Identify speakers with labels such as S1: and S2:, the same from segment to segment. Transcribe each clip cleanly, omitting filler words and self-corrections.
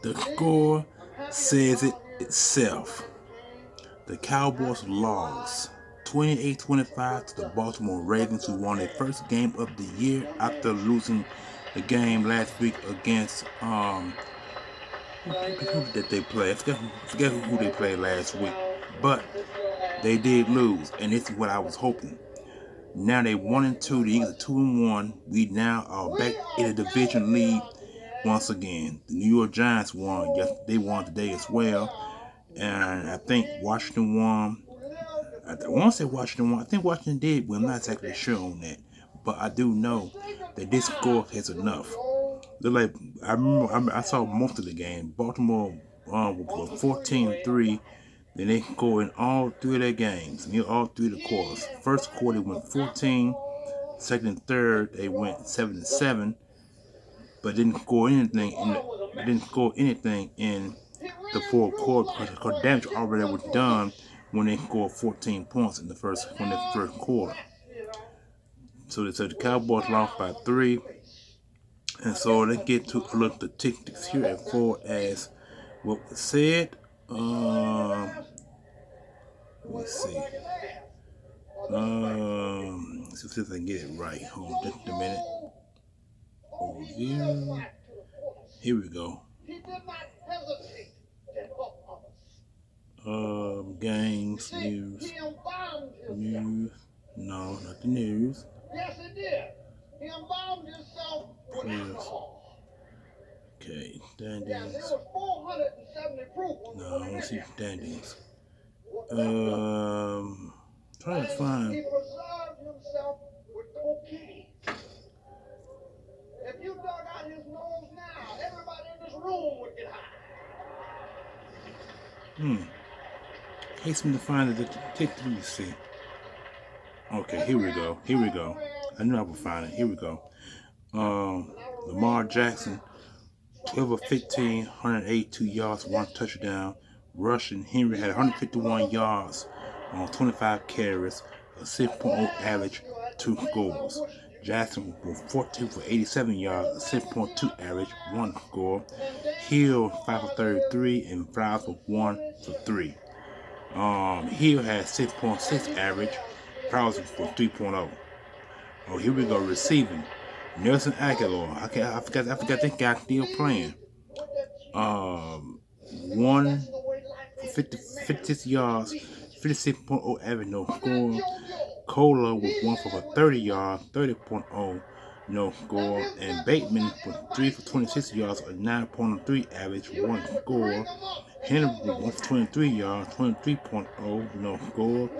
S1: The score says it itself. The Cowboys lost 28-25 to the Baltimore Ravens, who won their first game of the year after losing the game last week against who did they play? I forget who they played last week, but they did lose, and this is what I was hoping. Now they 1-2. The Eagles are 2-1. We now are back in the division lead once again. The New York Giants won. Yes, they won today as well, and I think Washington won. I want to say Washington won. I think Washington did. Well, I'm not exactly sure on that, but I do know that this score is enough. They're like I remember. I saw most of the game. Baltimore was 14-3. Then they scored in all three of their games, all three of the quarters. First quarter they went 14. Second and third they went 7-7, but didn't score anything in the fourth quarter because damage already was done when they scored 14 points in the first quarter. So the Cowboys lost by 3. And so let's get to a look at the statistics here as far as what was said. Let's see. Let's see if I can get it right. Hold on just a minute. Overview. Here we go. Games, news. No, not the news. Yes, it did. He involved himself with alcohol. Okay, standings. Yes, there was 470 proof. No, I want to see standings. Trying to find. He preserved himself with cocaine. If you dug out his nose now, everybody in this room would get high. Takes me to find the ticket. Let me see. Okay, here we go. I knew I would find it. Here we go. Lamar Jackson, 12 of 15, 182 yards, 1 touchdown. Rushing, Henry had 151 yards on 25 carries, a 6.0 average, 2 scores. Jackson was 14 for 87 yards, a 6.2 average, 1 score. Hill, 5 for 33, and Flowers for 1 for 3. Hill had 6.6 average, Flowers for 3.0. Oh, here we go, receiving. Nelson Aguilar. I forgot this guy still playing. 1 for 56 yards, 56.0 average, no score. Cola was 1 for 30 yards, 30.0, no score. And Bateman was 3 for 26 yards, a 9.3 average, 1 score. Henry was 1 for 23 yards, 23.0, no score.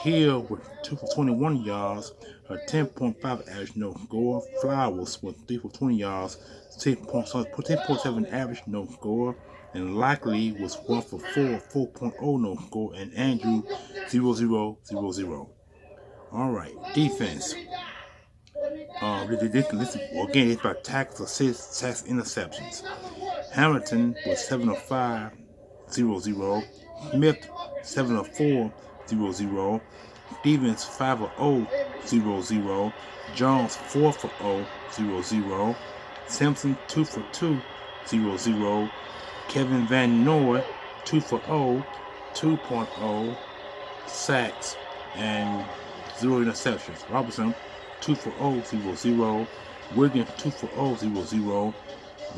S1: Hill was 2 for 21 yards, a 10.5 average, no score. Flowers was 3 for 20 yards, 10.7 average, no score. And Likely was 1 for 4.0, no score. And Andrew, 0-0-0-0. All right, defense. Again, it's by tackles, assists, sacks, interceptions. Hamilton was 7 of 5, 0-0. Smith, 7 of 4, 0-0. Stevens, 5 of 0, 0-0. Jones, 4 for 0, 0-0. Simpson, 2 for 2, 0-0. Kevin Van Noy, 2 for 0, 2.0 sacks, and 0 interceptions. Robertson, 2 for 0, 0-0. Wiggins, 2 for 0, 0-0.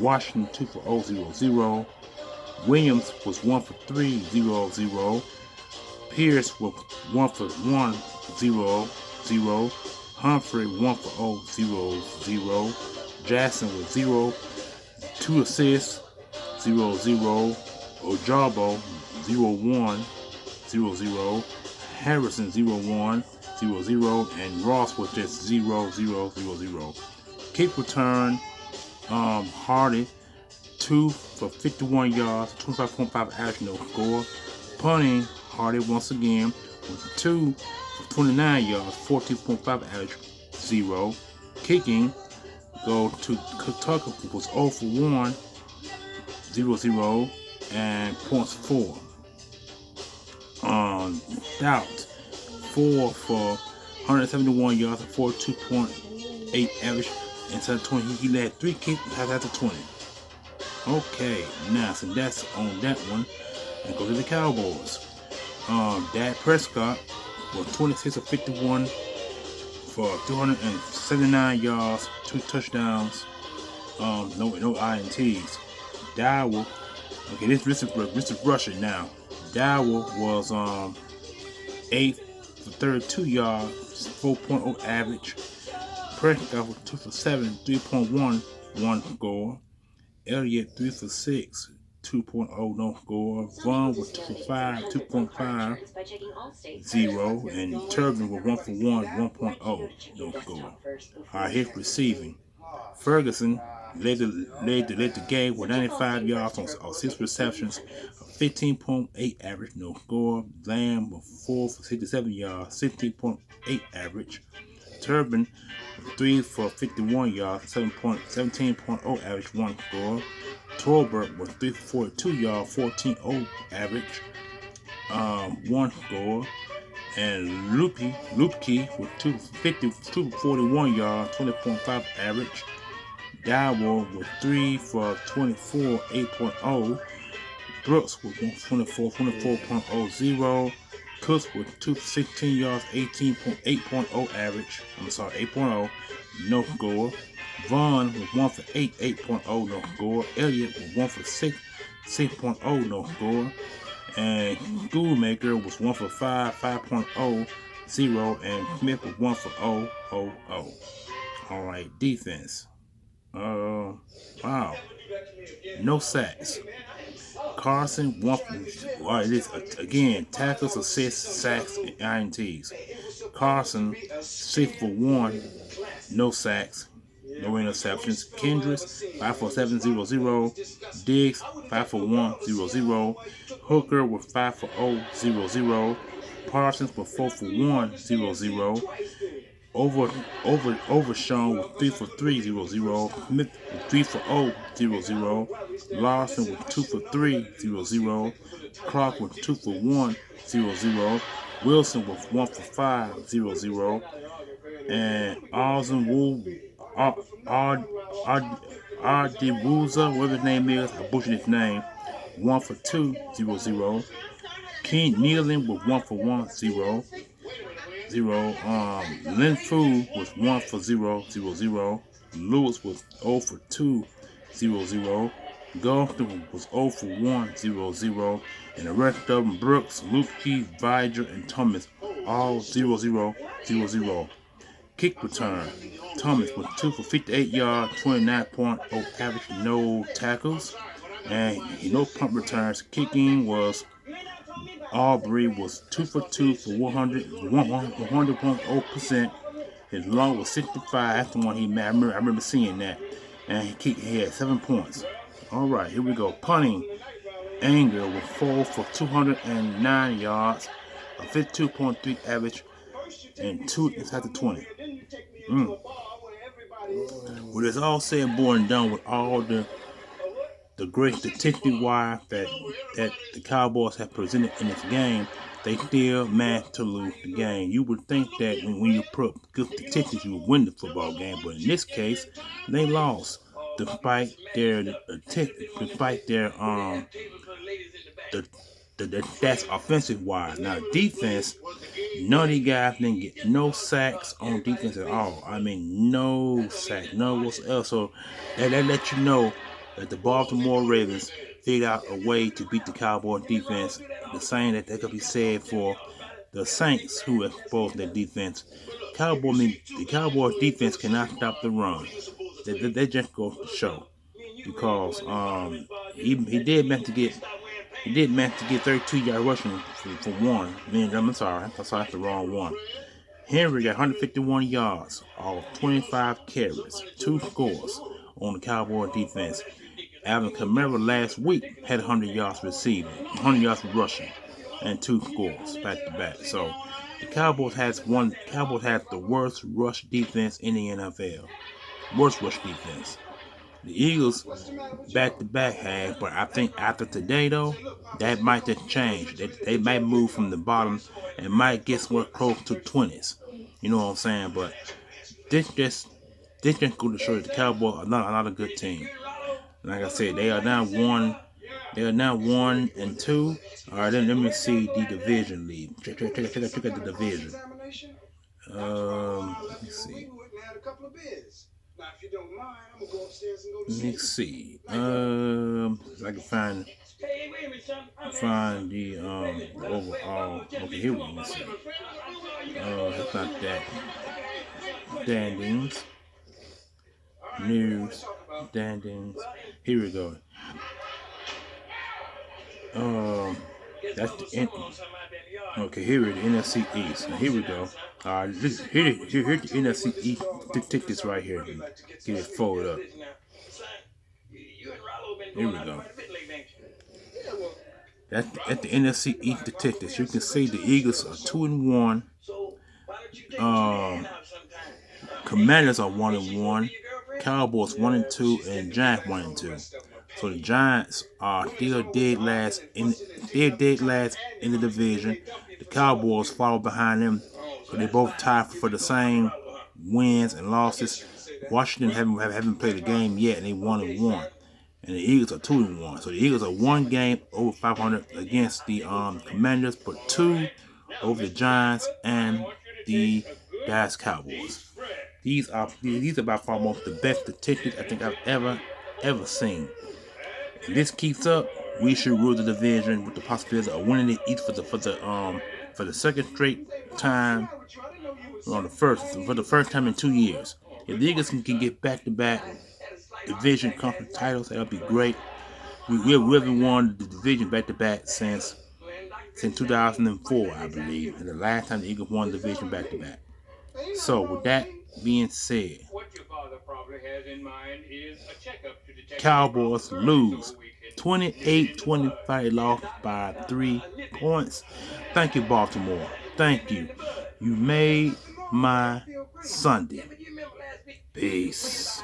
S1: Washington, 2 for 0, 0-0. Williams was 1 for 3, 0-0. Pierce was 1 for 1, 0-0. Humphrey, 1 for 0, 0-0. Jackson was 0, 2 assists, 0-0. Ojabo, 0-1, 0-0. Harrison, 0-1, 0-0. And Ross was just 0-0-0-0. Kick return, Hardy, 2 for 51 yards, 25.5 average, no score. Punting, Hardy once again was 2 for 29 yards, 14.5 average, 0. Kicking, go to Kentucky, was 0 for 1, 0-0, and points 4. Stout, 4 for 171 yards, 42.8 average, inside the 20. He led 3 kicks after 20. Okay, now so that's on that one. And go to the Cowboys. Dak Prescott was 26 of 51 for 279 yards, 2 touchdowns, no INTs. Dowell, okay, this is rushing now. Dowell was 8 for 32 yards, 4.0 average. Prescott was 2 for 7, 3.1 score. Elliott 3 for 6, 2.0 no score. Vaughn was 2 for 5, 2.50. And Turbin was 1 for 1, 1.0 no score. His receiving. Ferguson led the game with 95 yards on 6 receptions, 15.8 average, no score. Lamb was 4 for 67 yards, 16.8 average. Turbin 3 for 51 yards, 17.0 average, 1 score. Tolbert was 3 for 42 yards, 14.0 average, 1 score. And Lupke with 2 for 41 yards, 20.5 average. Dowell with 3 for 24, 8.0. Brooks with 24.0. Cooks with 2 for 16 yards, 8.0 average. 8.0. No score. Vaughn with 1 for 8, 8.0 no score. Elliott with 1 for 6, 6.0 no score. And Schoolmaker was 1 for 5, 5.0, 0. And Smith was 1 for 0, 0, 0. All right, defense. Wow. No sacks. Carson, 1 for, all right, this, again, tackles, assists, sacks, and INTs. Carson, 6 for 1, no sacks, no interceptions. Kendricks, 5 for 7, 0, 0. Diggs, 5 for 1, 0, 0. Hooker with 5 for 0, 0, 0. Parsons with 4 for 1, 0, 0. Overshawn with 3 for 3, 0, 0. Smith with 3 for 0, 0, 0. Larson with 2 for 3, 0, 0. Clark with 2 for 1, 0, 0. Wilson with 1 for 5, 0, 0. And Ardewuza, whatever his name is, I butchered his name, 1 for 2, 0, 0. King Nealon with 1 for 1, 0. 0. Lin Fu was 1 for 0, 0, 0. Lewis was 0 for 2, 0, 0. Golden was 0 for 1, 0, 0. And the rest of them, Brooks, Lupke, Viger, and Thomas, all 0, 0, 0, 0. Kick return. Thomas was 2 for 58 yards, 29.0 average, no tackles. And no punt returns. Kicking was Aubrey was 2 for 2 for 100.0%. His long was 65. That's the one he made. I remember seeing that. And he had 7 points. All right, here we go. Punting. Anger with 4 for 209 yards, a 52.3 average, and 2 inside the 20. When it's all said and born and done, with all the great statistic wise that the Cowboys have presented in this game, they still managed to lose the game. You would think that when you put good statistics, you would win the football game, but in this case, they lost despite their that's offensive wise. Now defense, none of these guys didn't get no sacks on defense at all. I mean, no sacks, no what's else. So that let you know that the Baltimore Ravens figured out a way to beat the Cowboys defense. The same that could be said for the Saints, who exposed their defense. The Cowboys defense cannot stop the run. They just go to show because he did manage to get 32 yard rushing for one. I'm sorry, that's the wrong one. Henry got 151 yards, all 25 carries, 2 scores on the Cowboy defense. Alvin Kamara last week had 100 yards receiving, 100 yards rushing, and 2 scores back to back. So the Cowboys has the worst rush defense in the NFL. Worst rush defense. The Eagles back to back had, but I think after today though, that might just change. They might move from the bottom and might get somewhere close to 20s. You know what I'm saying? But this This just goes to show that the Cowboys are not a good team. Like I said, they are now 1. They are now 1-2. All right, then let me see the division lead. Check out the division. Let's see. Let's see. If I can find the overall. Okay, here we go. Let's see. It's not that. Standings. News. Standings. Here we go. That's the end. Okay, here is the NFC East. Now, here we go. All right, here's the NFC East tickets right here. Get it folded up. Here we go. That's at the NFC East tickets. You can see the Eagles are 2-1. Commanders are 1-1. Cowboys 1-2, and Giants 1-2. So the Giants are still dead last in the division. The Cowboys follow behind them, so they both tied for the same wins and losses. Washington haven't played a game yet, and they 1-1. And the Eagles are 2-1. So the Eagles are 1 game over 500 against the Commanders, but 2 over the Giants and the Dallas Cowboys. These are by far most the best statistics I think I've ever seen. If this keeps up, we should rule the division with the possibility of winning the East for the second straight time, for the first time in 2 years. If the Eagles can get back-to-back division conference titles, that'll be great. We haven't won the division back-to-back since 2004, I believe, and the last time the Eagles won the division back-to-back. So with that being said, Cowboys lose 28-25, lost by 3 points. Thank you, Baltimore. Thank you. You made my Sunday. Peace.